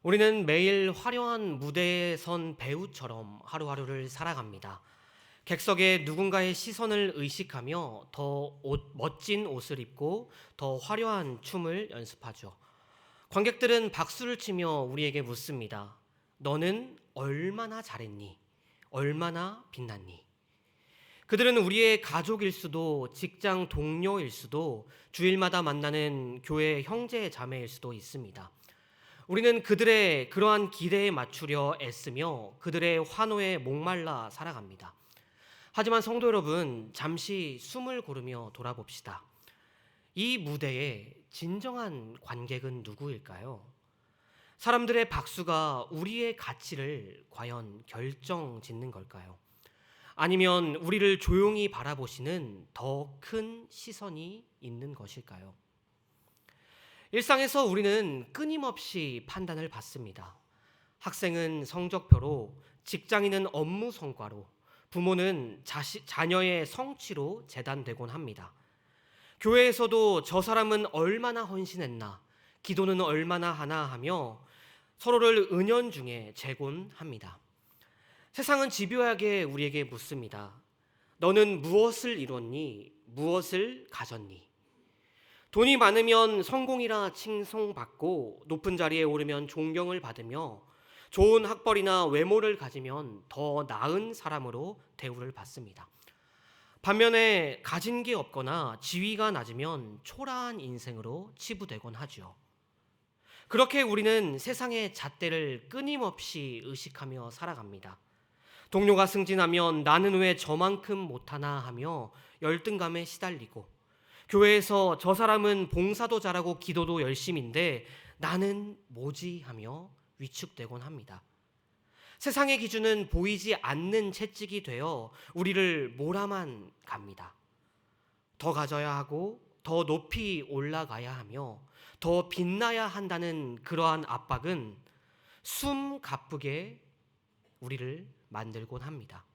우리는 매일 화려한 무대에 선 배우처럼 하루하루를 살아갑니다. 객석에 누군가의 시선을 의식하며 멋진 옷을 입고 더 화려한 춤을 연습하죠. 관객들은 박수를 치며 우리에게 묻습니다. 너는 얼마나 잘했니? 얼마나 빛났니? 그들은 우리의 가족일 수도, 직장 동료일 수도, 주일마다 만나는 교회 형제 자매일 수도 있습니다. 우리는 그들의 그러한 기대에 맞추려 애쓰며 그들의 환호에 목말라 살아갑니다. 하지만 성도 여러분, 잠시 숨을 고르며 돌아봅시다. 이 무대의 진정한 관객은 누구일까요? 사람들의 박수가 우리의 가치를 과연 결정짓는 걸까요? 아니면 우리를 조용히 바라보시는 더 큰 시선이 있는 것일까요? 일상에서 우리는 끊임없이 판단을 받습니다. 학생은 성적표로, 직장인은 업무 성과로, 부모는 자녀의 성취로 재단되곤 합니다. 교회에서도 저 사람은 얼마나 헌신했나, 기도는 얼마나 하나 하며 서로를 은연중에 재곤합니다. 세상은 집요하게 우리에게 묻습니다. 너는 무엇을 이뤘니? 무엇을 가졌니? 돈이 많으면 성공이라 칭송받고 높은 자리에 오르면 존경을 받으며 좋은 학벌이나 외모를 가지면 더 나은 사람으로 대우를 받습니다. 반면에 가진 게 없거나 지위가 낮으면 초라한 인생으로 치부되곤 하죠. 그렇게 우리는 세상의 잣대를 끊임없이 의식하며 살아갑니다. 동료가 승진하면 나는 왜 저만큼 못하나 하며 열등감에 시달리고, 교회에서 저 사람은 봉사도 잘하고 기도도 열심인데 나는 뭐지 하며 위축되곤 합니다. 세상의 기준은 보이지 않는 채찍이 되어 우리를 몰아만 갑니다. 더 가져야 하고 더 높이 올라가야 하며 더 빛나야 한다는 그러한 압박은 숨 가쁘게 우리를 만들곤 합니다.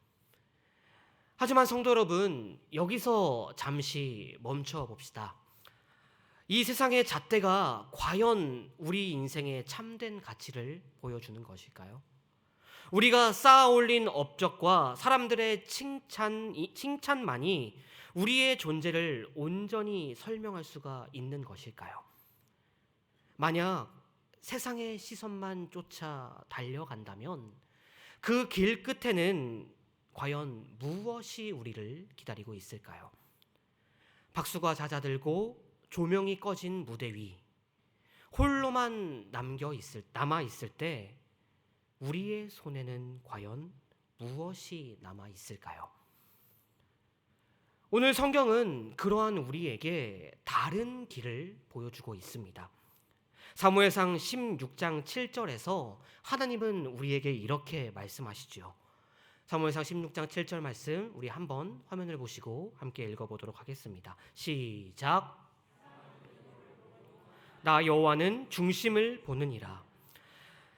하지만 성도 여러분, 여기서 잠시 멈춰 봅시다. 이 세상의 잣대가 과연 우리 인생의 참된 가치를 보여주는 것일까요? 우리가 쌓아 올린 업적과 사람들의 칭찬만이 우리의 존재를 온전히 설명할 수가 있는 것일까요? 만약 세상의 시선만 쫓아 달려간다면 그 길 끝에는 과연 무엇이 우리를 기다리고 있을까요? 박수가 잦아들고 조명이 꺼진 무대 위 홀로만 남아 있을 때 우리의 손에는 과연 무엇이 남아 있을까요? 오늘 성경은 그러한 우리에게 다른 길을 보여주고 있습니다. 사무엘상 16장 7절에서 하나님은 우리에게 이렇게 말씀하시죠. 사무엘상 16장 7절 말씀 우리 한번 화면을 보시고 함께 읽어보도록 하겠습니다. 시작. 나 여호와는 중심을 보느니라.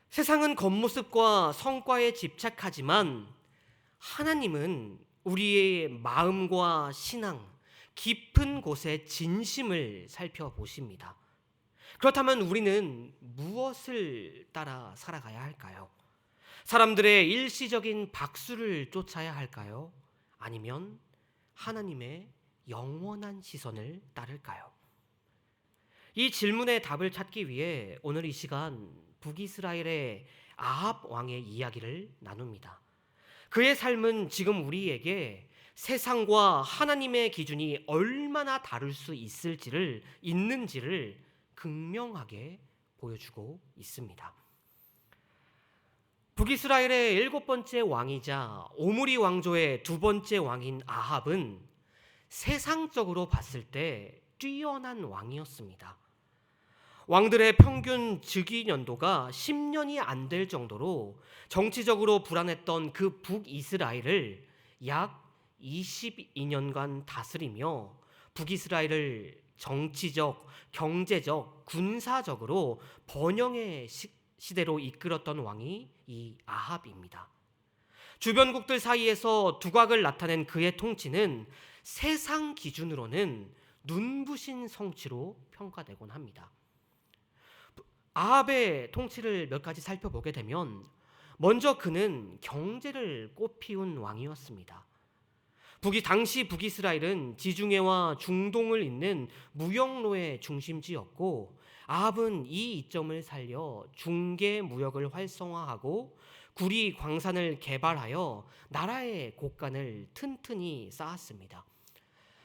세상은 겉모습과 성과에 집착하지만 하나님은 우리의 마음과 신앙, 깊은 곳의 진심을 살펴보십니다. 그렇다면 우리는 무엇을 따라 살아가야 할까요? 사람들의 일시적인 박수를 쫓아야 할까요? 아니면 하나님의 영원한 시선을 따를까요? 이 질문의 답을 찾기 위해 오늘 이 시간 북이스라엘의 아합 왕의 이야기를 나눕니다. 그의 삶은 지금 우리에게 세상과 하나님의 기준이 얼마나 다를 수 있는지를 극명하게 보여주고 있습니다. 북이스라엘의 7번째 왕이자 오므리 왕조의 2번째 왕인 아합은 세상적으로 봤을 때 뛰어난 왕이었습니다. 왕들의 평균 즉위 연도가 10년이 안 될 정도로 정치적으로 불안했던 그 북이스라엘을 약 22년간 다스리며 북이스라엘을 정치적, 경제적, 군사적으로 번영의 시대로 이끌었던 왕이 이 아합입니다. 주변국들 사이에서 두각을 나타낸 그의 통치는 세상 기준으로는 눈부신 성취로 평가되곤 합니다. 아합의 통치를 몇 가지 살펴보게 되면 먼저 그는 경제를 꽃피운 왕이었습니다. 당시 북이스라엘은 지중해와 중동을 잇는 무역로의 중심지였고 아합은 이 이점을 살려 중개 무역을 활성화하고 구리 광산을 개발하여 나라의 곳간을 튼튼히 쌓았습니다.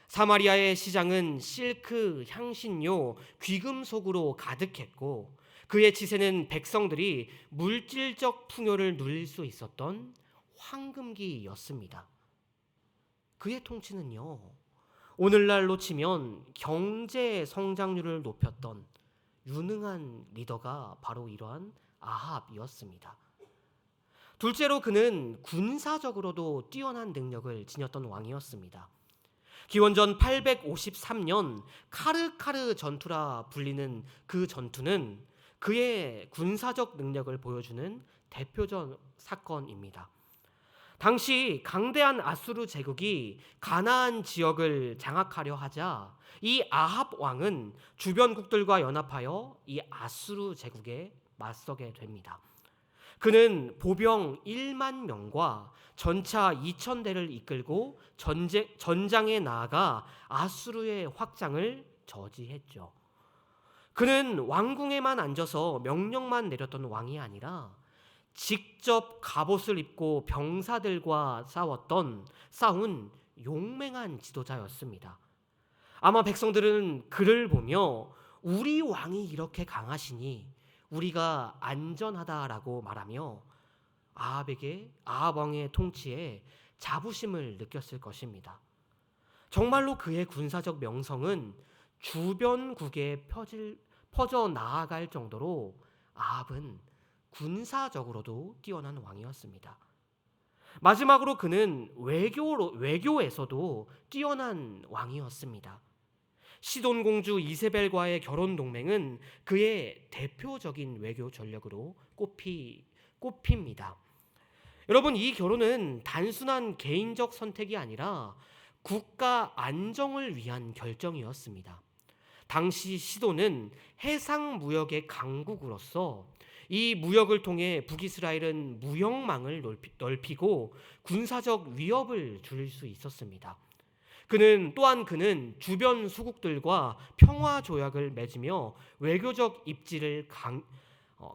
사마리아의 시장은 실크, 향신료, 귀금속으로 가득했고 그의 치세는 백성들이 물질적 풍요를 누릴 수 있었던 황금기였습니다. 그의 통치는요, 오늘날로 치면 경제 성장률을 높였던 유능한 리더가 바로 이러한 아합이었습니다. 둘째로 그는 군사적으로도 뛰어난 능력을 지녔던 왕이었습니다. 기원전 853년 카르카르 전투라 불리는 그 전투는 그의 군사적 능력을 보여주는 대표적 사건입니다. 당시 강대한 아수르 제국이 가나안 지역을 장악하려 하자 이 아합 왕은 주변국들과 연합하여 이 아수르 제국에 맞서게 됩니다. 그는 보병 1만 명과 전차 2,000대를 이끌고 전장에 나아가 아수르의 확장을 저지했죠. 그는 왕궁에만 앉아서 명령만 내렸던 왕이 아니라 직접 갑옷을 입고 병사들과 싸운 용맹한 지도자였습니다. 아마 백성들은 그를 보며 우리 왕이 이렇게 강하시니 우리가 안전하다라고 말하며 아합 왕의 통치에 자부심을 느꼈을 것입니다. 정말로 그의 군사적 명성은 주변국에 퍼져 나아갈 정도로 아합은 군사적으로도 뛰어난 왕이었습니다. 마지막으로 그는 외교에서도 뛰어난 왕이었습니다. 시돈 공주 이세벨과의 결혼 동맹은 그의 대표적인 외교 전략으로 꼽힙니다. 여러분, 이 결혼은 단순한 개인적 선택이 아니라 국가 안정을 위한 결정이었습니다. 당시 시돈은 해상 무역의 강국으로서 이 무역을 통해 북이스라엘은 무역망을 넓히고 군사적 위협을 줄일 수 있었습니다. 그는 주변 수국들과 평화 조약을 맺으며 외교적 입지를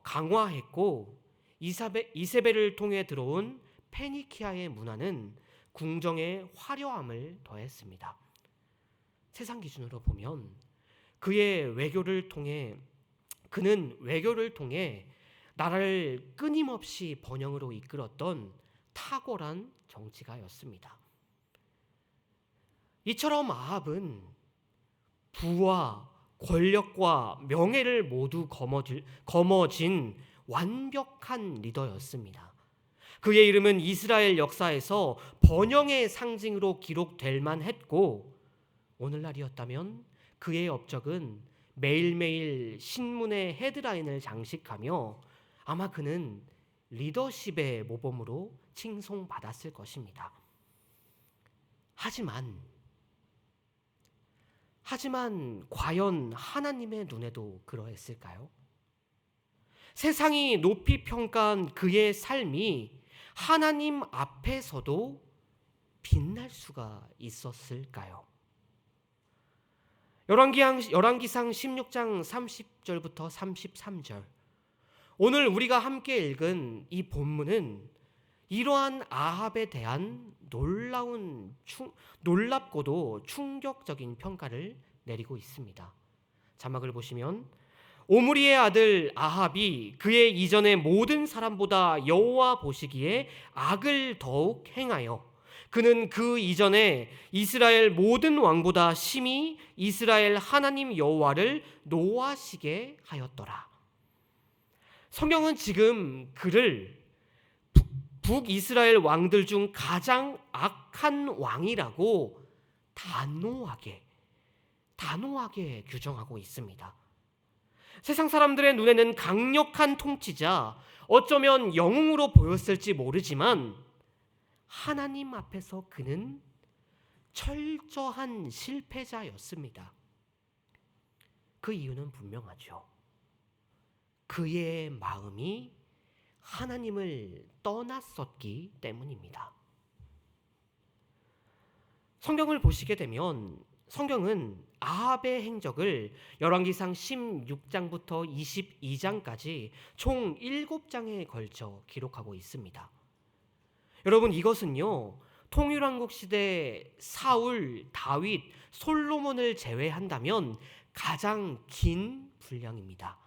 강화했고 이세벨을 통해 들어온 페니키아의 문화는 궁정의 화려함을 더했습니다. 세상 기준으로 보면 그는 외교를 통해 나라를 끊임없이 번영으로 이끌었던 탁월한 정치가였습니다. 이처럼 아합은 부와 권력과 명예를 모두 거머쥔 완벽한 리더였습니다. 그의 이름은 이스라엘 역사에서 번영의 상징으로 기록될 만했고 오늘날이었다면 그의 업적은 매일매일 신문의 헤드라인을 장식하며 아마 그는 리더십의 모범으로 칭송받았을 것입니다. 하지만 과연 하나님의 눈에도 그러했을까요? 세상이 높이 평가한 그의 삶이 하나님 앞에서도 빛날 수가 있었을까요? 열왕기상 16장 30절부터 33절, 오늘 우리가 함께 읽은 이 본문은 이러한 아합에 대한 놀랍고도 충격적인 평가를 내리고 있습니다. 자막을 보시면 오므리의 아들 아합이 그의 이전의 모든 사람보다 여호와 보시기에 악을 더욱 행하여 그는 그 이전에 이스라엘 모든 왕보다 심히 이스라엘 하나님 여호와를 노하시게 하였더라. 성경은 지금 그를 북이스라엘 왕들 중 가장 악한 왕이라고 단호하게 규정하고 있습니다. 세상 사람들의 눈에는 강력한 통치자, 어쩌면 영웅으로 보였을지 모르지만 하나님 앞에서 그는 철저한 실패자였습니다. 그 이유는 분명하죠. 그의 마음이 하나님을 떠났었기 때문입니다. 성경을 보시게 되면 성경은 아합의 행적을 열왕기상 16장부터 22장까지 총 7장에 걸쳐 기록하고 있습니다. 여러분, 이것은요, 통일왕국 시대 사울, 다윗, 솔로몬을 제외한다면 가장 긴 분량입니다.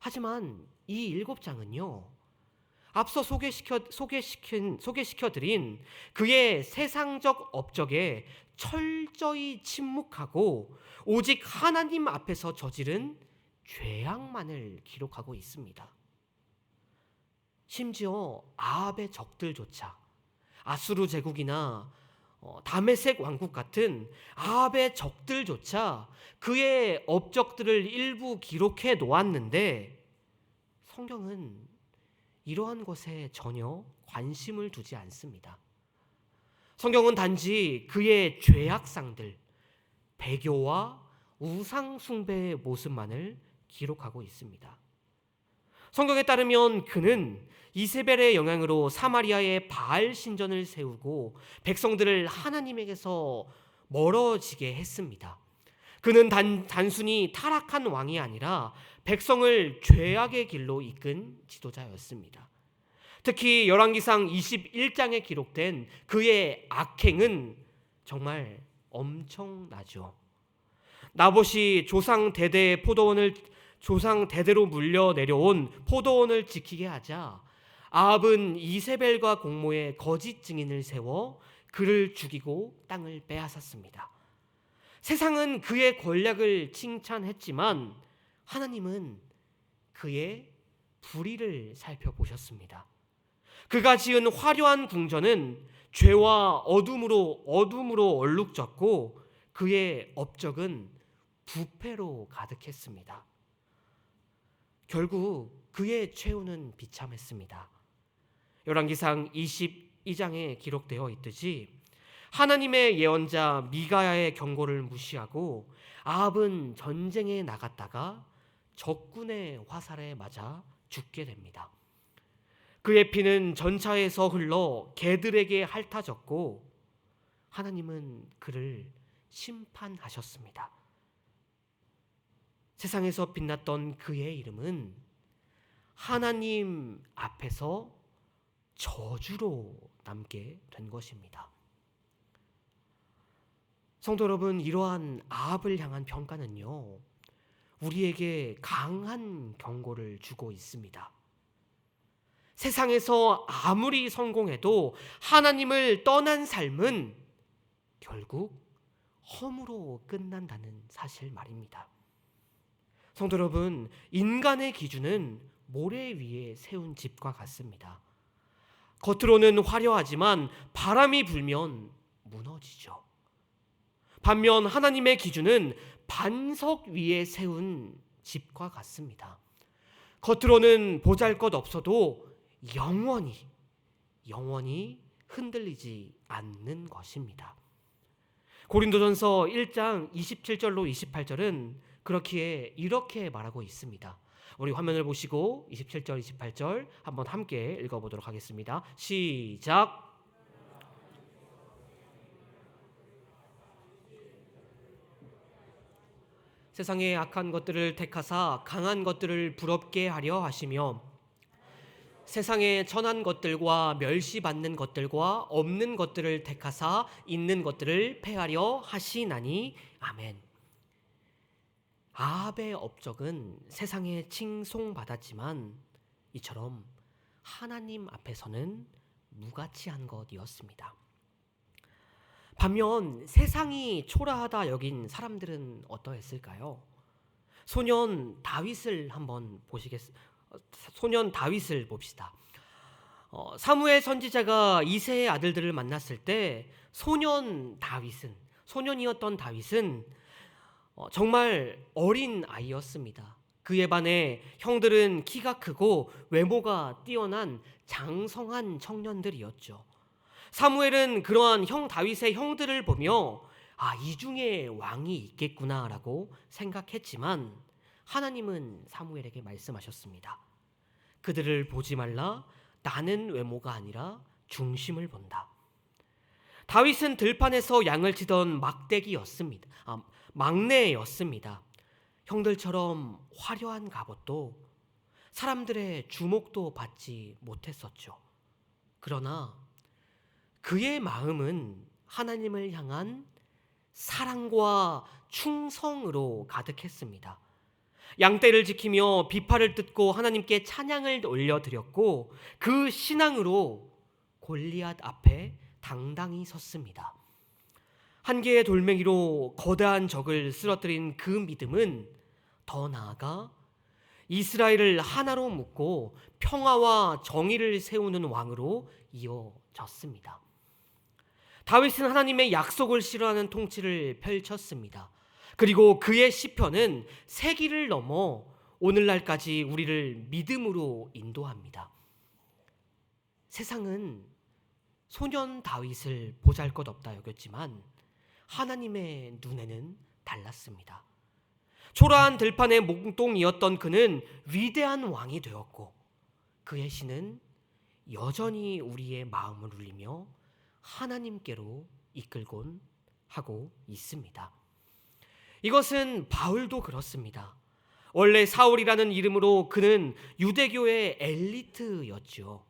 하지만 이 7장은요, 앞서 소개시켜드린 그의 세상적 업적에 철저히 침묵하고 오직 하나님 앞에서 저지른 죄악만을 기록하고 있습니다. 심지어 아합의 적들조차 아수르 제국이나 다메섹 왕국 같은 아합의 적들조차 그의 업적들을 일부 기록해 놓았는데 성경은 이러한 것에 전혀 관심을 두지 않습니다. 성경은 단지 그의 죄악상들, 배교와 우상 숭배의 모습만을 기록하고 있습니다. 성경에 따르면 그는 이세벨의 영향으로 사마리아에 바알 신전을 세우고 백성들을 하나님에게서 멀어지게 했습니다. 그는 단순히 타락한 왕이 아니라 백성을 죄악의 길로 이끈 지도자였습니다. 특히 열왕기상 21장에 기록된 그의 악행은 정말 엄청나죠. 나봇이 조상 대대로 물려 내려온 포도원을 지키게 하자 아합은 이세벨과 공모해 거짓 증인을 세워 그를 죽이고 땅을 빼앗았습니다. 세상은 그의 권력을 칭찬했지만 하나님은 그의 불의를 살펴보셨습니다. 그가 지은 화려한 궁전은 죄와 어둠으로 얼룩졌고 그의 업적은 부패로 가득했습니다. 결국 그의 최후는 비참했습니다. 열왕기상 22장에 기록되어 있듯이 하나님의 예언자 미가야의 경고를 무시하고 아합은 전쟁에 나갔다가 적군의 화살에 맞아 죽게 됩니다. 그의 피는 전차에서 흘러 개들에게 핥아졌고 하나님은 그를 심판하셨습니다. 세상에서 빛났던 그의 이름은 하나님 앞에서 저주로 남게 된 것입니다. 성도 여러분, 이러한 아합을 향한 평가는요, 우리에게 강한 경고를 주고 있습니다. 세상에서 아무리 성공해도 하나님을 떠난 삶은 결국 험으로 끝난다는 사실 말입니다. 성도 여러분, 인간의 기준은 모래 위에 세운 집과 같습니다. 겉으로는 화려하지만 바람이 불면 무너지죠. 반면 하나님의 기준은 반석 위에 세운 집과 같습니다. 겉으로는 보잘것없어도 영원히 흔들리지 않는 것입니다. 고린도전서 1장 27절로 28절은 그렇기에 이렇게 말하고 있습니다. 우리 화면을 보시고 27절, 28절 한번 함께 읽어보도록 하겠습니다. 시작. 세상의 악한 것들을 택하사 강한 것들을 부럽게 하려 하시며 세상의 천한 것들과 멸시받는 것들과 없는 것들을 택하사 있는 것들을 패하려 하시나니 아멘. 아합의 업적은 세상에 칭송받았지만 이처럼 하나님 앞에서는 무가치한 것이었습니다. 반면 세상이 초라하다 여긴 사람들은 어떠했을까요? 소년 다윗을 봅시다. 사무엘 선지자가 이새의 아들들을 만났을 때 소년이었던 다윗은 정말 어린 아이였습니다. 그에 반해 형들은 키가 크고 외모가 뛰어난 장성한 청년들이었죠. 사무엘은 그러한 다윗의 형들을 보며 이 중에 왕이 있겠구나라고 생각했지만 하나님은 사무엘에게 말씀하셨습니다. 그들을 보지 말라. 나는 외모가 아니라 중심을 본다. 다윗은 들판에서 양을 치던 막내였습니다. 형들처럼 화려한 갑옷도 사람들의 주목도 받지 못했었죠. 그러나 그의 마음은 하나님을 향한 사랑과 충성으로 가득했습니다. 양떼를 지키며 비파를 뜯고 하나님께 찬양을 올려드렸고 그 신앙으로 골리앗 앞에 당당히 섰습니다. 한 개의 돌멩이로 거대한 적을 쓰러뜨린 그 믿음은 더 나아가 이스라엘을 하나로 묶고 평화와 정의를 세우는 왕으로 이어졌습니다. 다윗은 하나님의 약속을 실현하는 통치를 펼쳤습니다. 그리고 그의 시편은 세기를 넘어 오늘날까지 우리를 믿음으로 인도합니다. 세상은 소년 다윗을 보잘것없다 여겼지만 하나님의 눈에는 달랐습니다. 초라한 들판의 몽둥이였던 그는 위대한 왕이 되었고 그의 시는 여전히 우리의 마음을 울리며 하나님께로 이끌곤 하고 있습니다. 이것은 바울도 그렇습니다. 원래 사울이라는 이름으로 그는 유대교의 엘리트였죠.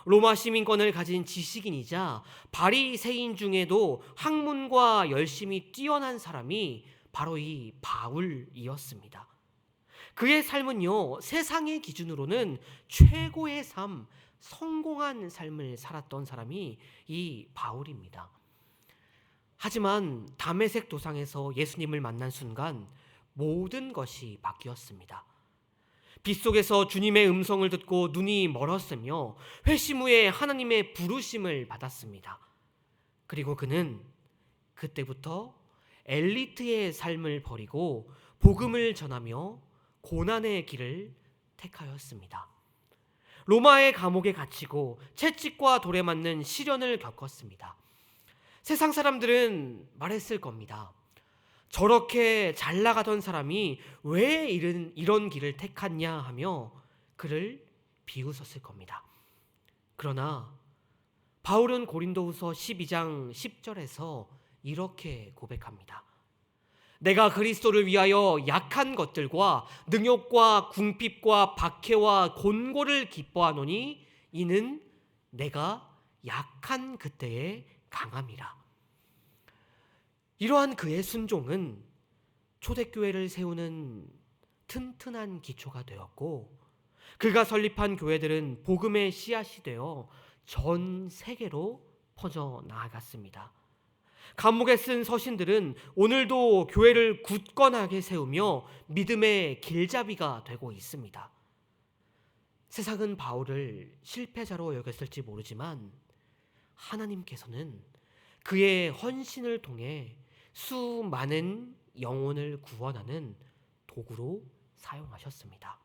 로마 시민권을 가진 지식인이자 바리새인 중에도 학문과 열심히 뛰어난 사람이 바로 이 바울이었습니다. 그의 삶은요, 세상의 기준으로는 최고의 삶, 성공한 삶을 살았던 사람이 이 바울입니다. 하지만 다메섹 도상에서 예수님을 만난 순간 모든 것이 바뀌었습니다. 빗속에서 주님의 음성을 듣고 눈이 멀었으며 회심 후에 하나님의 부르심을 받았습니다. 그리고 그는 그때부터 엘리트의 삶을 버리고 복음을 전하며 고난의 길을 택하였습니다. 로마의 감옥에 갇히고 채찍과 돌에 맞는 시련을 겪었습니다. 세상 사람들은 말했을 겁니다. 저렇게 잘 나가던 사람이 왜 이런 길을 택했냐 하며 그를 비웃었을 겁니다. 그러나 바울은 고린도후서 12장 10절에서 이렇게 고백합니다. 내가 그리스도를 위하여 약한 것들과 능욕과 궁핍과 박해와 곤고를 기뻐하노니 이는 내가 약한 그때의 강함이라. 이러한 그의 순종은 초대교회를 세우는 튼튼한 기초가 되었고 그가 설립한 교회들은 복음의 씨앗이 되어 전 세계로 퍼져 나아갔습니다. 감옥에 쓴 서신들은 오늘도 교회를 굳건하게 세우며 믿음의 길잡이가 되고 있습니다. 세상은 바울을 실패자로 여겼을지 모르지만 하나님께서는 그의 헌신을 통해 수많은 영혼을 구원하는 도구로 사용하셨습니다.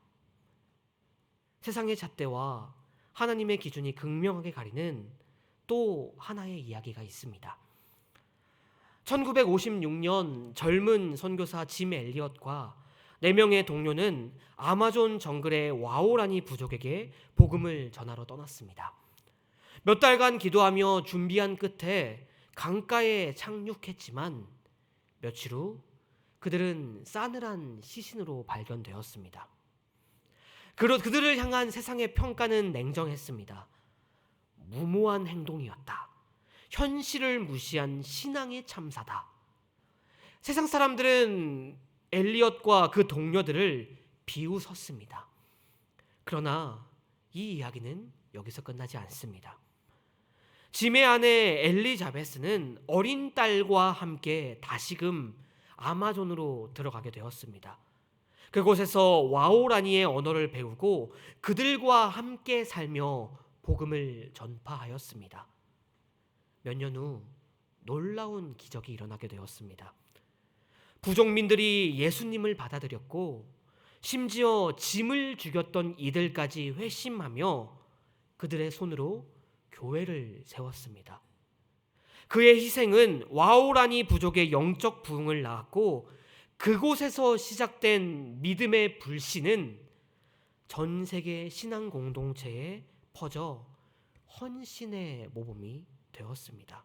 세상의 잣대와 하나님의 기준이 극명하게 가리는 또 하나의 이야기가 있습니다. 1956년 젊은 선교사 짐 엘리엇과 4명의 동료는 아마존 정글의 와오라니 부족에게 복음을 전하러 떠났습니다. 몇 달간 기도하며 준비한 끝에 강가에 착륙했지만 며칠 후 그들은 싸늘한 시신으로 발견되었습니다. 그들을 향한 세상의 평가는 냉정했습니다. 무모한 행동이었다. 현실을 무시한 신앙의 참사다. 세상 사람들은 엘리엇과 그 동료들을 비웃었습니다. 그러나 이 이야기는 여기서 끝나지 않습니다. 짐의 아내 엘리자베스는 어린 딸과 함께 다시금 아마존으로 들어가게 되었습니다. 그곳에서 와오라니의 언어를 배우고 그들과 함께 살며 복음을 전파하였습니다. 몇 년 후 놀라운 기적이 일어나게 되었습니다. 부족민들이 예수님을 받아들였고 심지어 짐을 죽였던 이들까지 회심하며 그들의 손으로 교회를 세웠습니다. 그의 희생은 와오라니 부족의 영적 부흥을 낳았고 그곳에서 시작된 믿음의 불씨는 전 세계 신앙 공동체에 퍼져 헌신의 모범이 되었습니다.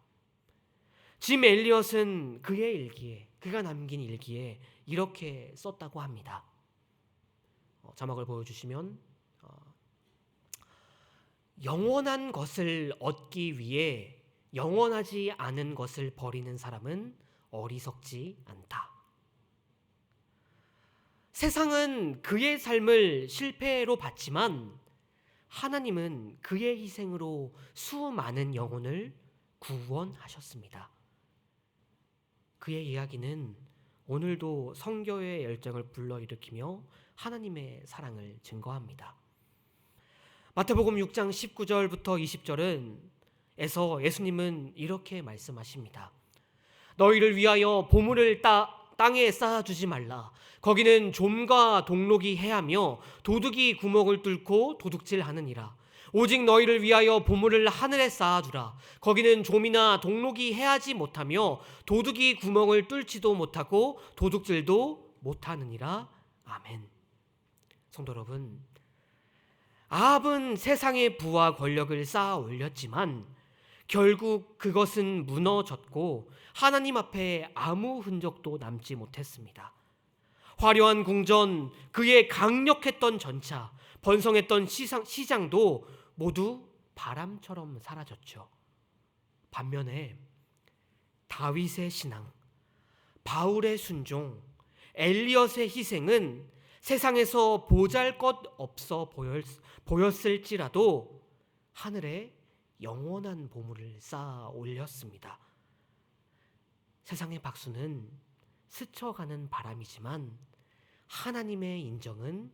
짐 엘리엇은 그가 남긴 일기에 이렇게 썼다고 합니다. 자막을 보여주시면, 영원한 것을 얻기 위해 영원하지 않은 것을 버리는 사람은 어리석지 않다. 세상은 그의 삶을 실패로 봤지만 하나님은 그의 희생으로 수많은 영혼을 구원하셨습니다. 그의 이야기는 오늘도 성교의 열정을 불러일으키며 하나님의 사랑을 증거합니다. 마태복음 6장 19절부터 20절은 에서 예수님은 이렇게 말씀하십니다. 너희를 위하여 보물을 땅에 쌓아주지 말라. 거기는 좀과 동록이 해하며 도둑이 구멍을 뚫고 도둑질하느니라. 오직 너희를 위하여 보물을 하늘에 쌓아두라. 거기는 좀이나 동록이 해하지 못하며 도둑이 구멍을 뚫지도 못하고 도둑질도 못하느니라. 아멘. 성도 여러분, 아합은 세상의 부와 권력을 쌓아 올렸지만 결국 그것은 무너졌고 하나님 앞에 아무 흔적도 남지 못했습니다. 화려한 궁전, 그의 강력했던 전차, 번성했던 시장도 모두 바람처럼 사라졌죠. 반면에 다윗의 신앙, 바울의 순종, 엘리엇의 희생은 세상에서 보잘것없어 보였을지라도 하늘에 영원한 보물을 쌓아 올렸습니다. 세상의 박수는 스쳐가는 바람이지만 하나님의 인정은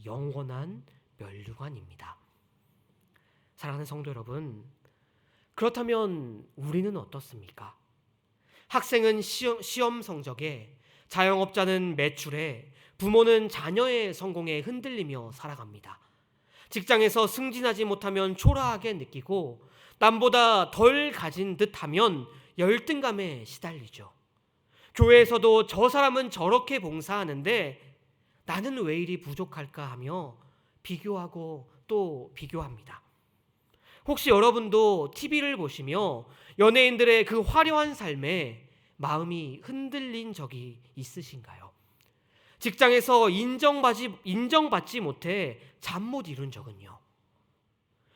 영원한 면류관입니다. 사랑하는 성도 여러분, 그렇다면 우리는 어떻습니까? 학생은 시험 성적에, 자영업자는 매출에, 부모는 자녀의 성공에 흔들리며 살아갑니다. 직장에서 승진하지 못하면 초라하게 느끼고 남보다 덜 가진 듯하면 열등감에 시달리죠. 교회에서도 저 사람은 저렇게 봉사하는데 나는 왜 이리 부족할까 하며 비교하고 또 비교합니다. 혹시 여러분도 TV를 보시며 연예인들의 그 화려한 삶에 마음이 흔들린 적이 있으신가요? 직장에서 인정받지 못해 잠 못 이룬 적은요?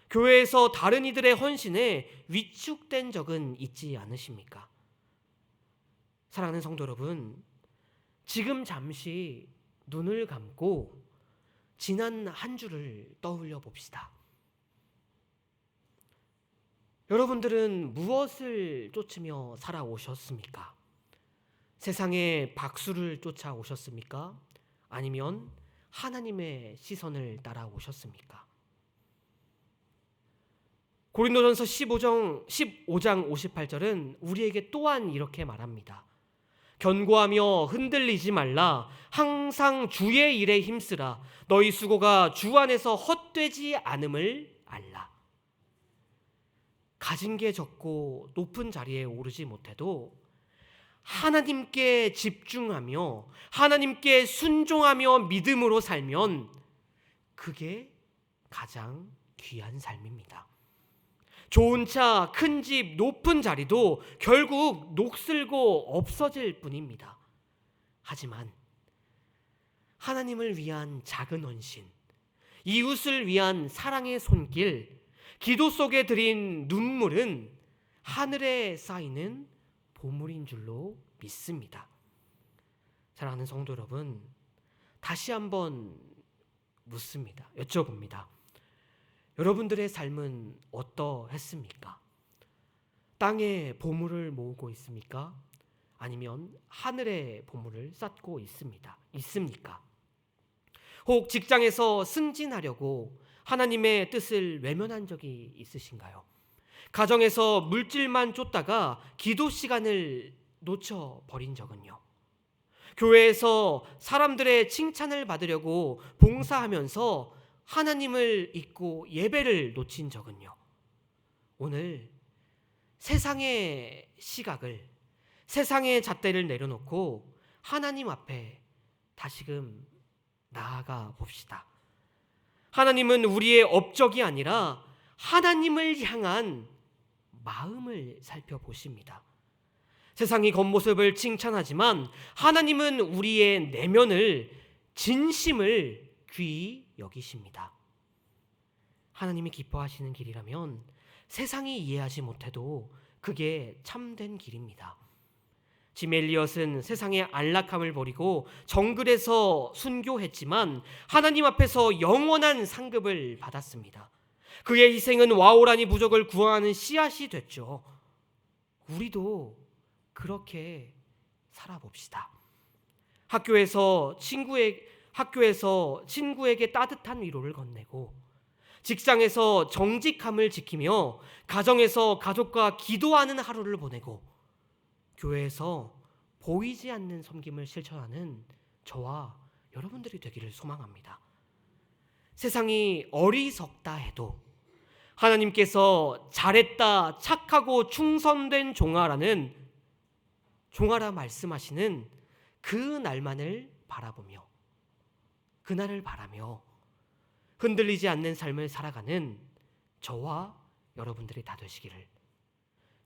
교회에서 다른 이들의 헌신에 위축된 적은 있지 않으십니까? 사랑하는 성도 여러분, 지금 잠시 눈을 감고 지난 한 주를 떠올려 봅시다. 여러분들은 무엇을 쫓으며 살아오셨습니까? 세상의 박수를 쫓아오셨습니까? 아니면 하나님의 시선을 따라오셨습니까? 고린도전서 15장 58절은 우리에게 또한 이렇게 말합니다. 견고하며 흔들리지 말라. 항상 주의 일에 힘쓰라. 너희 수고가 주 안에서 헛되지 않음을 알라. 가진 게 적고 높은 자리에 오르지 못해도 하나님께 집중하며 하나님께 순종하며 믿음으로 살면 그게 가장 귀한 삶입니다. 좋은 차, 큰 집, 높은 자리도 결국 녹슬고 없어질 뿐입니다. 하지만 하나님을 위한 작은 헌신, 이웃을 위한 사랑의 손길, 기도 속에 드린 눈물은 하늘에 쌓이는 보물인 줄로 믿습니다. 사랑하는 성도 여러분, 다시 한번 묻습니다. 여쭤봅니다. 여러분들의 삶은 어떠했습니까? 땅에 보물을 모으고 있습니까? 아니면 하늘에 보물을 쌓고 있습니까? 혹 직장에서 승진하려고 하나님의 뜻을 외면한 적이 있으신가요? 가정에서 물질만 쫓다가 기도 시간을 놓쳐버린 적은요? 교회에서 사람들의 칭찬을 받으려고 봉사하면서 하나님을 잊고 예배를 놓친 적은요? 오늘 세상의 시각을, 세상의 잣대를 내려놓고 하나님 앞에 다시금 나아가 봅시다. 하나님은 우리의 업적이 아니라 하나님을 향한 마음을 살펴보십니다. 세상이 겉모습을 칭찬하지만 하나님은 우리의 내면을, 진심을 귀히 여기십니다. 하나님이 기뻐하시는 길이라면 세상이 이해하지 못해도 그게 참된 길입니다. 짐 엘리엇은 세상의 안락함을 버리고 정글에서 순교했지만 하나님 앞에서 영원한 상급을 받았습니다. 그의 희생은 와오라니 부족을 구원하는 씨앗이 됐죠. 우리도 그렇게 살아봅시다. 학교에서 친구에게 따뜻한 위로를 건네고, 직장에서 정직함을 지키며 가정에서 가족과 기도하는 하루를 보내고, 교회에서 보이지 않는 섬김을 실천하는 저와 여러분들이 되기를 소망합니다. 세상이 어리석다 해도 하나님께서 잘했다, 착하고 충성된 종아라 말씀하시는 그 날만을 바라보며, 그날을 바라며 흔들리지 않는 삶을 살아가는 저와 여러분들이 다 되시기를,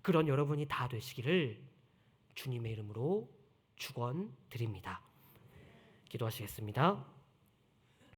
그런 여러분이 다 되시기를 주님의 이름으로 축원드립니다. 기도하시겠습니다.